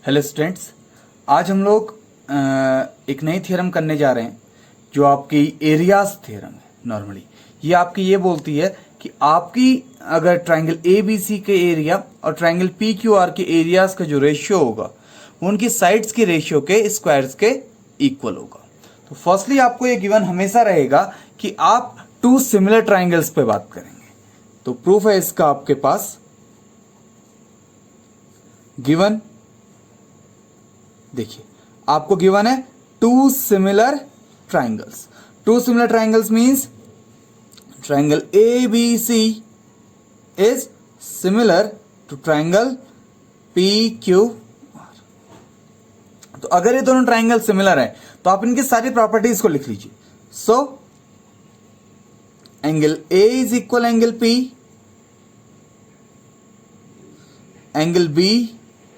Hello students, आज हम लोग एक नई थ्योरम करने जा रहे हैं जो आपकी एरियाज थ्योरम है। नॉर्मली ये आपकी ये बोलती है कि आपकी अगर ट्रायंगल ए बी सी के एरिया और ट्रायंगल पी क्यू आर के एरियाज का जो रेशियो होगा वो उनकी साइड्स के रेशियो के स्क्वायर्स के इक्वल होगा। तो फर्स्टली आपको ये गिवन हमेशा रहेगा कि आप टू सिमिलर ट्रायंगल्स पे बात करेंगे। तो प्रूफ है इसका आपके पास गिवन, देखिए आपको गिवन है two similar triangles. Two similar triangles means triangle A B C is similar to triangle P Q R. तो अगर ये दोनों ट्रायंगल सिमिलर है तो आप इनकी सारी प्रॉपर्टीज को लिख लीजिए। So angle A is equal angle P, angle B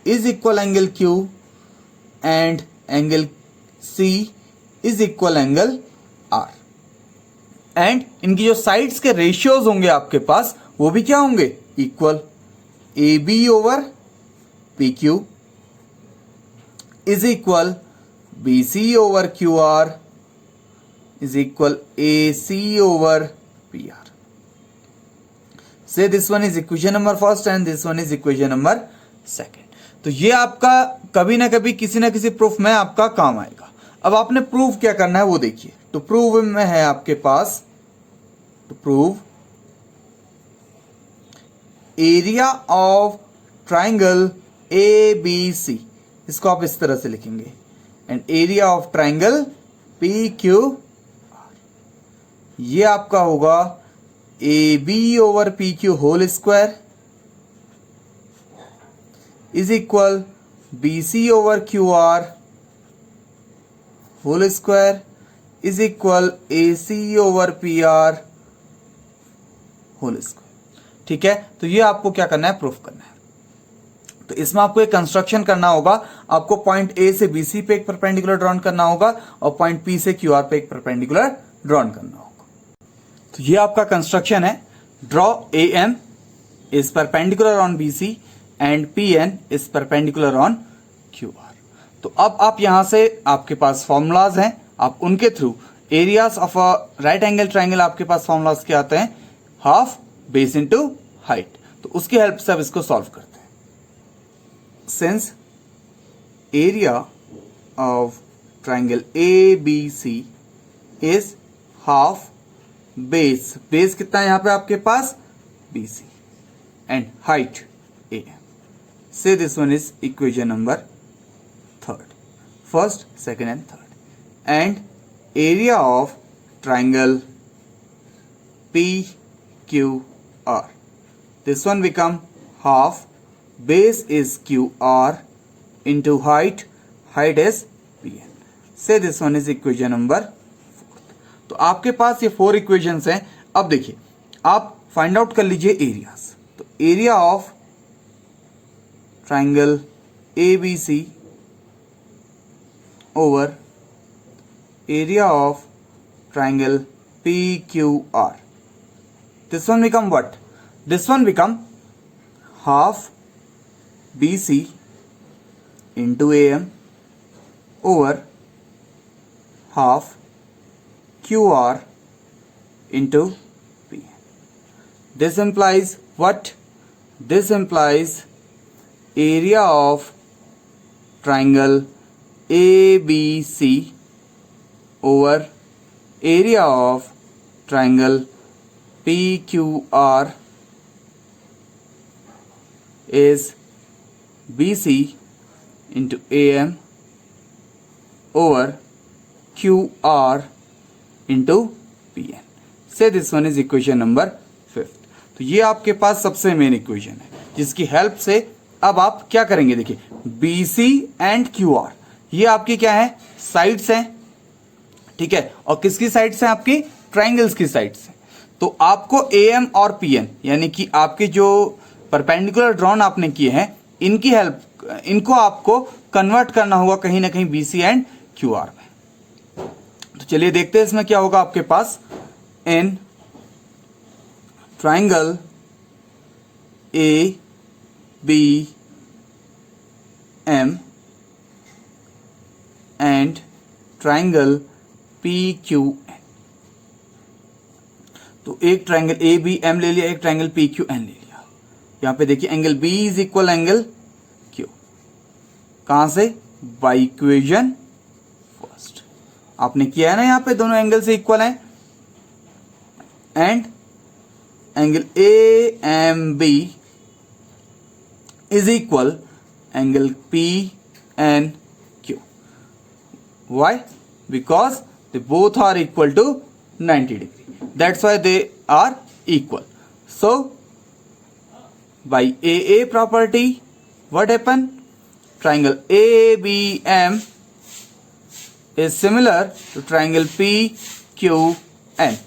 is equal angle Q and angle C is equal angle R and इनकी जो साइड्स के रेशियोज होंगे आपके पास वो भी क्या होंगे, equal. A B over P Q is equal B C over Q R is equal A C over P R. So this one is equation number first and this one is equation number second. तो ये आपका कभी ना कभी किसी ना किसी proof में आपका काम आएगा। अब आपने प्रूफ क्या करना है वो देखिए। तो प्रूफ में है आपके पास, तो prove area of triangle A B C, इसको आप इस तरह से लिखेंगे, and area of triangle P Q R, ये आपका होगा A B over P Q whole square is equal BC over QR whole square is equal AC over PR whole square। ठीक है, तो ये आपको क्या करना है, प्रूफ करना है। तो इसमें आपको एक कंस्ट्रक्शन करना होगा। आपको पॉइंट ए से BC पे एक परपेंडिकुलर ड्रॉन करना होगा और पॉइंट P से QR पे एक परपेंडिकुलर ड्रॉन करना होगा। तो ये आपका कंस्ट्रक्शन है। Draw AM is perpendicular on BC and Pn is perpendicular on QR। तो अब आप यहां से आपके पास फॉर्मूलाज हैं, आप उनके through areas of a right angle triangle आपके पास फॉर्मूलाज क्या आते हैं, हाफ बेस इनटू हाइट। तो उसकी हेल्प से आप इसको सॉल्व करते हैं। Since area of triangle A B C is half base, base कितना है यहां पे आपके पास, BC, and height AM। Say this one is equation number third, first, second and third, and area of triangle PQR, this one become half, base is QR into height, height is PN। Say this one is equation number fourth। तो आपके पास ये 4 equations हैं। अब देखिए आप find out कर लीजिए areas. तो area of triangle ABC over area of triangle PQR, this one become what, this one become half BC into AM over half QR into PN। This implies what, this implies area of triangle ABC over area of triangle PQR is BC into AM over QR into PN। Say this one is equation number 5। तो ये आपके पास सबसे main equation है जिसकी help से अब आप क्या करेंगे, देखिए BC एंड QR ये आपकी क्या है, साइड्स हैं, ठीक है। और किसकी साइड्स हैं, आपकी ट्राइंगल्स की साइड्स हैं। तो आपको AM और PN यानी कि आपके जो परपेंडिकुलर ड्रॉन आपने किए हैं इनकी हेल्प, इनको आपको कन्वर्ट करना होगा कहीं ना कहीं BC एंड QR में। तो चलिए देखते हैं इसमें क्या होगा आपके पास। In triangle A B M and triangle PQN। तो एक ट्राइंगल ABM ले लिया, एक ट्राइंगल PQN ले लिया। यहां पे देखिए angle B is equal angle Q, कहां से? बाय इक्वेशन फर्स्ट आपने किया है ना, यहां पे दोनों एंगल से इक्वल है। And angle AMB is equal angle PNQ. Why? Because they both are equal to 90 degree. That's why they are equal. So by AA property, what happened? Triangle ABM is similar to triangle PQN.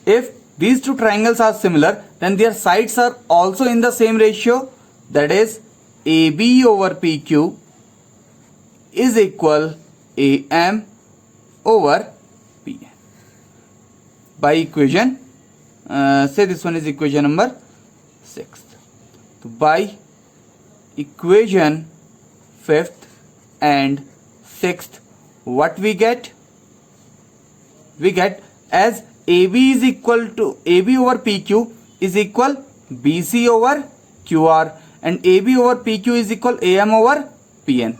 If these two triangles are similar, then their sides are also in the same ratio, that is AB over PQ is equal AM over PN. By equation, say this one is equation number 6. So by equation 5th and 6th, what we get? We get as AB is equal to AB over PQ is equal BC over QR and AB over PQ is equal AM over PN.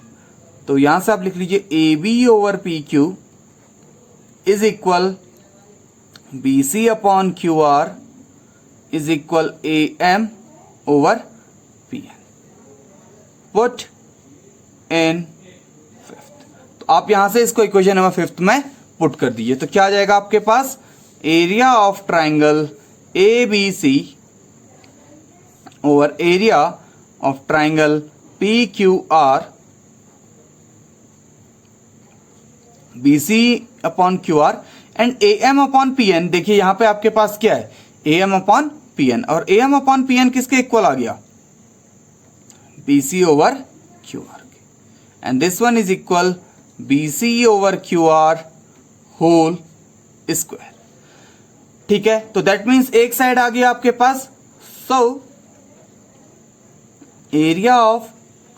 तो यहां से आप लिख लीजिए AB over PQ is equal BC upon QR is equal AM over PN. Put in 5th. तो आप यहां से इसको इक्वेशन नंबर 5th में पुट कर दीजिए। तो क्या आ जाएगा आपके पास? Area of triangle ABC over area of triangle PQR, BC upon QR and AM upon PN। देखिए यहां पे आपके पास क्या है? AM अपॉन PN, और AM अपॉन PN किसके इक्वल आ गया? BC ओवर QR के। And this one is equal BC over QR whole square. ठीक है, तो दैट मीन्स एक साइड आ गया आपके पास। So area of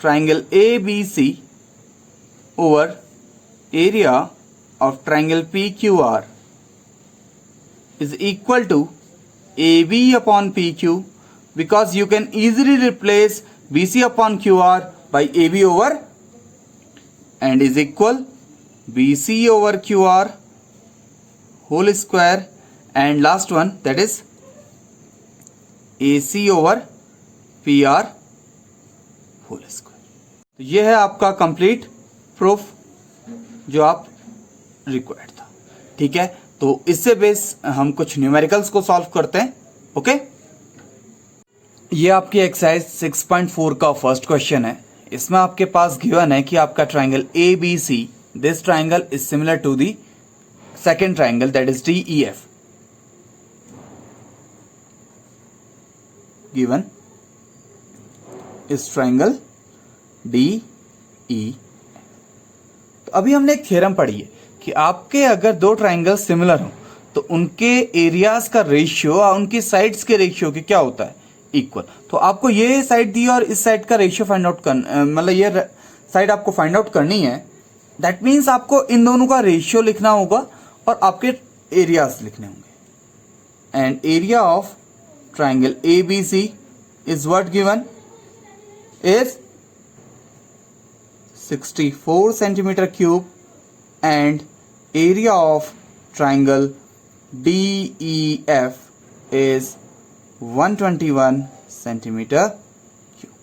triangle ABC over area of triangle PQR is equal to AB upon PQ, because you can easily replace BC upon QR by AB over, and is equal BC over QR whole square, and last one that is AC over PR whole square. तो ये है आपका complete proof जो आप required था। ठीक है, तो इससे बेस हम कुछ न्यूमेरिकल्स को सॉल्व करते हैं। ओके, ये आपकी एक्सरसाइज 6.4 का फर्स्ट क्वेश्चन है। इसमें आपके पास गिवन है कि आपका triangle ABC, this triangle is similar to the second triangle that is DEF। Given इस ट्राइंगल DEF। तो अभी हमने एक थ्योरम पढ़ी है कि आपके अगर दो ट्राइंगल सिमिलर हो तो उनके एरियाज का रेशियो और उनकी साइड्स के रेशियो की क्या होता है? इक्वल। तो आपको ये साइड दी और इस साइड का रेशियो फाइंड आउट करना, मतलब ये साइड आपको फाइंड आउट करनी है। दैट मीन्स आपको इन दोनों का रेशियो लिखना होगा और आपके एरियाज लिखने होंगे। And area of triangle ABC is what given is 64 centimeter cube, and area of triangle DEF is 121 centimeter cube.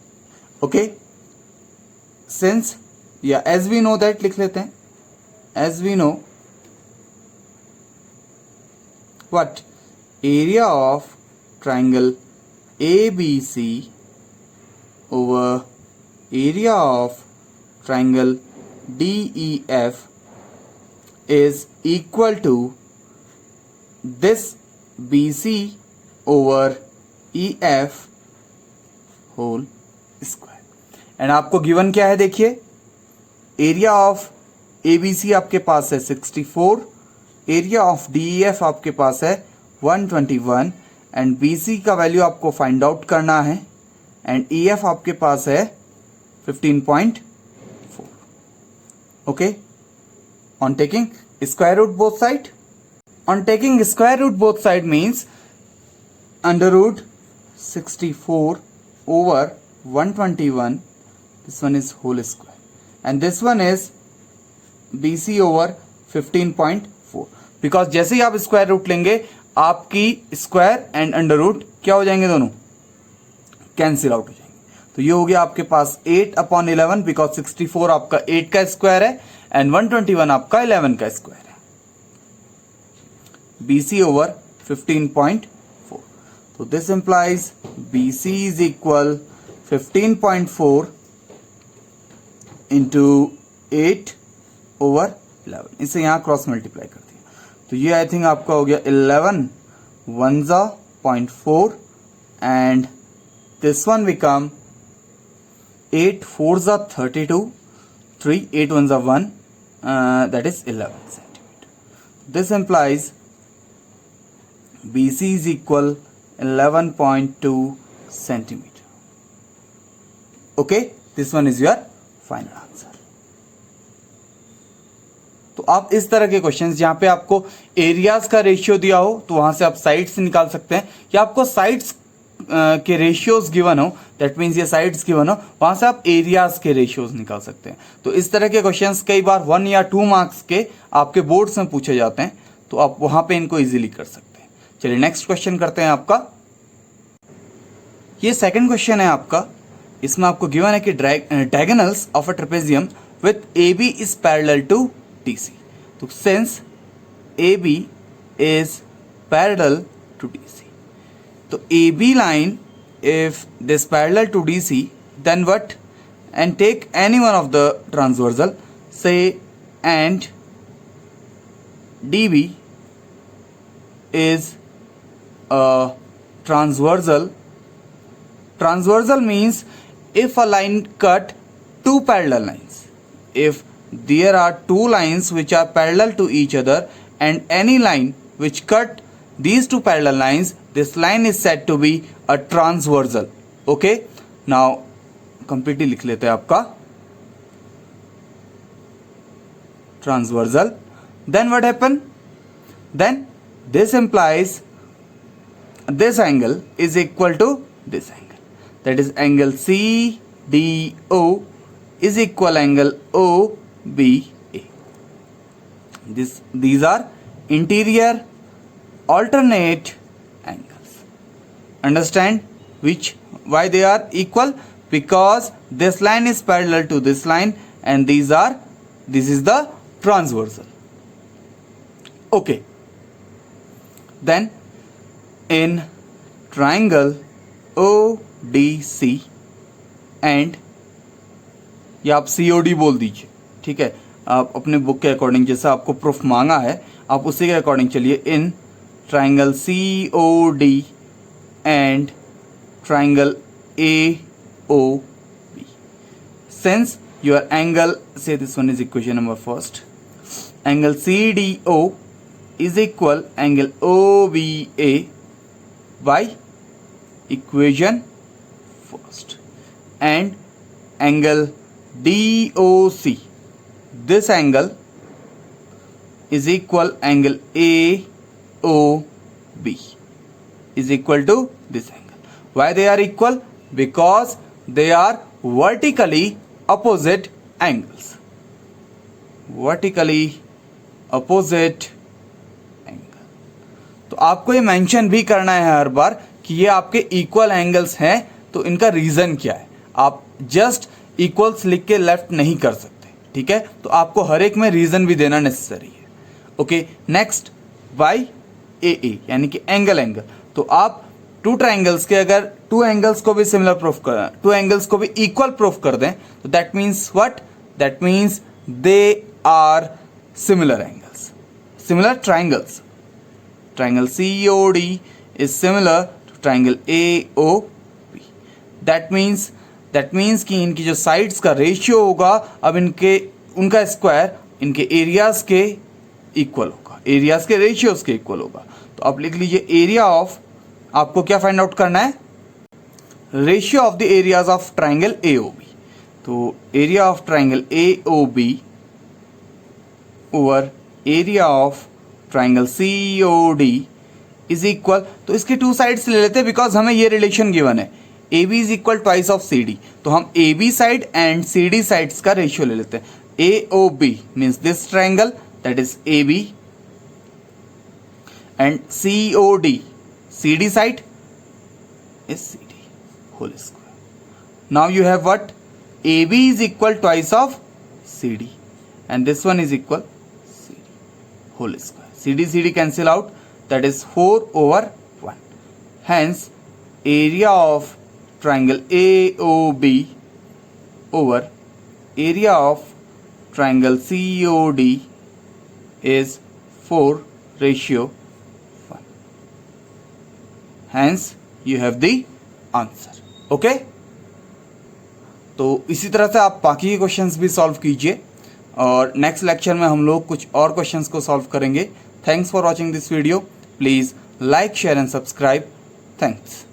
Okay, since as we know that लिख लेते हैं, as we know what area of triangle ABC over area of triangle DEF is equal to this BC over EF whole square। And आपको given क्या है? देखिए area of ABC आपके पास है 64, area of DEF आपके पास है 121, एंड BC का value आपको फाइंड आउट करना है, एंड EF आपके पास है 15.4। Okay, on taking square root both side, on taking square root both side means under root 64 over 121, this one is whole square, and this one is BC over 15.4, because जैसे ही आप square root लेंगे आपकी square and under root क्या हो जाएंगे, दोनों cancel out हो जाएंगे। तो ये हो गया आपके पास 8/11, बिकॉज 64 आपका 8 का स्क्वायर है एंड 121 आपका 11 का स्क्वायर है, BC over 15.4. तो this implies BC is equal 15.4 into 8/11, इसे यहां क्रॉस मल्टीप्लाई कर दिया, तो ये आई थिंक आपका हो गया 11 1 0.4 and this one become 8 4 32, 3 8 1 1, that is 11 centimeter. This implies BC is equal 11.2 centimeter. Okay, this one is your final answer. तो आप इस तरह के क्वेश्चंस जहां पे आपको एरियाज का रेशियो दिया हो तो वहां से आप साइड्स निकाल सकते हैं, या आपको साइड्स के रेशियोज गिवन हो, दैट मीन्स ये साइड्स गिवन हो, वहां से आप एरियाज के रेशियोज निकाल सकते हैं। तो इस तरह के क्वेश्चंस कई बार 1 या 2 मार्क्स के आपके बोर्ड्स में पूछे जाते हैं, तो आप वहां पे इनको इजीली कर सकते हैं। चलिए नेक्स्ट क्वेश्चन करते हैं आपका। ये सेकंड क्वेश्चन है आपका, इसमें आपको गिवन है कि diagonals of a trapezium with AB is parallel to DC. तो since AB is parallel to DC, तो AB line, if this parallel to DC, then what? And take any one of the transversal, say, and DB is a transversal. Transversal means if a line cut two parallel lines. If there are two lines which are parallel to each other and any line which cut these two parallel lines, this line is said to be a transversal. Okay, now completely लिख लेते हैं आपका transversal. Then what happen? Then this implies this angle is equal to this angle, that is angle CDO is equal angle OBA. These are interior alternate angles. Understand why they are equal? Because this line is parallel to this line and this is the transversal. Okay, then in triangle ODC and या आप COD बोल दीजिए, ठीक है, आप अपने book के according जैसा आपको प्रूफ मांगा है आप उसी के अकॉर्डिंग चलिए। In triangle COD and triangle AOB, since your angle, say this one is equation number first, angle CDO is equal angle OBA by equation first, and angle DOC, this angle is equal angle AOB is equal to this angle. Why they are equal? Because they are vertically opposite angles. Vertically opposite angle. तो आपको ये mention भी करना है हर बार कि ये आपके equal angles हैं, तो इनका रीजन क्या है। आप जस्ट इक्वल्स लिख के लेफ्ट नहीं कर सकते, ठीक है, तो आपको हर एक में रीजन भी देना नेसेसरी है। ओके, नेक्स्ट बाई AA यानी कि एंगल, तो आप टू ट्राइंगल्स के अगर टू एंगल्स को भी सिमिलर प्रूफ कर, टू एंगल्स को भी इक्वल प्रूफ कर दें, तो that means what? That means they are similar angles, similar triangles. Triangle COD is similar to triangle AOB. That means कि इनकी जो साइड्स का रेशियो होगा अब उनका स्क्वायर इनके एरियाज के इक्वल होगा, एरियाज के रेशियोज के इक्वल होगा. तो आप लिख लीजिए एरिया ऑफ, आपको क्या फाइंड आउट करना है? Ratio of the areas of triangle AOB. तो area of triangle AOB over area of triangle COD is equal, तो इसके टू साइड्स ले लेते हैं बिकॉज हमें ये रिलेशन गिवन है AB is equal twice of CD, तो हम AB side and CD sides का रेशियो ले लेते हैं. AOB means this triangle that is AB and COD CD side is CD whole square. Now you have what? AB is equal twice of CD and this one is equal CD whole square. CD cancel out, that is 4 over 1. Hence area of triangle AOB over area of triangle COD is 4:1. Hence you have the answer. Okay? तो इसी तरह से आप बाकी के questions भी solve कीजिए और नेक्स्ट लेक्चर में हम लोग कुछ और क्वेश्चंस को सॉल्व करेंगे. Thanks for watching this video. Please like, share and subscribe. Thanks.